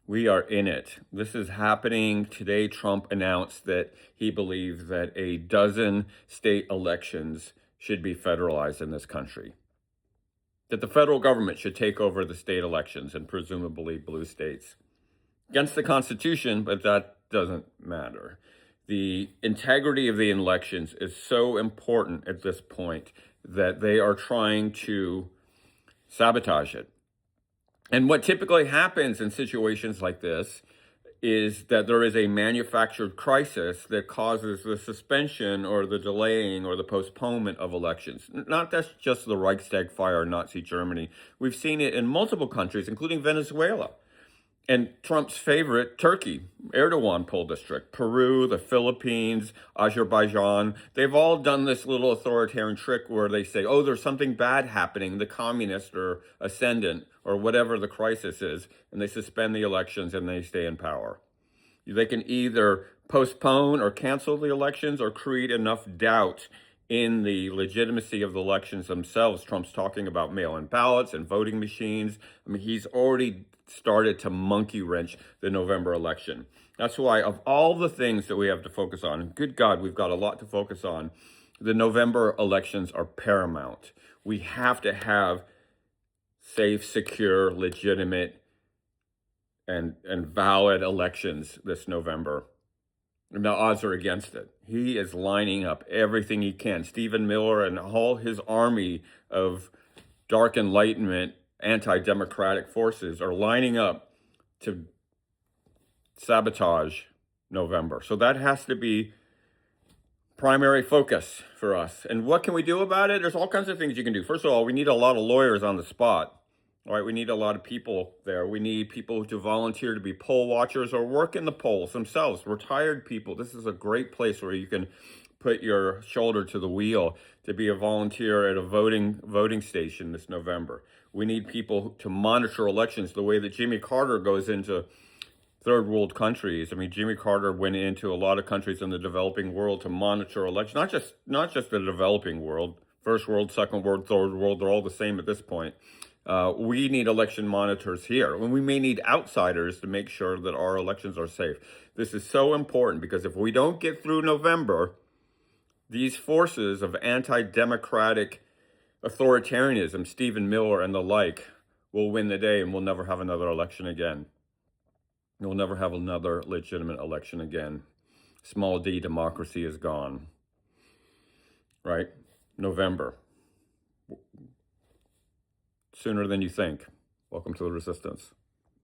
We are in it. This is happening today. Trump announced that he believes that a dozen state elections should be federalized in this country, that the federal government should take over the state elections and presumably blue states. Against the Constitution, but that doesn't matter. The integrity of the elections is so important at this point that they are trying to sabotage it. And what typically happens in situations like this is that there is a manufactured crisis that causes the suspension or the delaying or the postponement of elections. Not that's just the Reichstag fire in Nazi Germany. We've seen it in multiple countries, including Venezuela. And Trump's favorite, Turkey, Erdogan pulled this trick. Peru, the Philippines, Azerbaijan, they've all done this little authoritarian trick where they say, oh, there's something bad happening, the communist or ascendant or whatever the crisis is, and they suspend the elections and they stay in power. They can either postpone or cancel the elections or create enough doubt in the legitimacy of the elections themselves. Trump's talking about mail-in ballots and voting machines. I mean, he's already started to monkey wrench the November election. That's why of all the things that we have to focus on, and good God, we've got a lot to focus on, the November elections are paramount. We have to have safe, secure, legitimate, and valid elections this November. And the odds are against it. He is lining up everything he can. Stephen Miller and all his army of dark enlightenment, anti-democratic forces are lining up to sabotage November. So that has to be primary focus for us. And what can we do about it? There's all kinds of things you can do. First of all, we need a lot of lawyers on the spot. All right, we need a lot of people there. We need people to volunteer to be poll watchers or work in the polls themselves. Retired people. This is a great place where you can put your shoulder to the wheel to be a volunteer at a voting station this November. We need people to monitor elections the way that Jimmy Carter goes into third world countries. I mean, Jimmy Carter went into a lot of countries in the developing world to monitor elections, not just the developing world, first world, second world, third world, they're all the same at this point. We need election monitors here, and we may need outsiders to make sure that our elections are safe. This is so important because if we don't get through November, these forces of anti-democratic authoritarianism, Stephen Miller and the like, will win the day, and we'll never have another election again. We'll never have another legitimate election again. Small d democracy is gone. Right? November. Sooner than you think. Welcome to the resistance.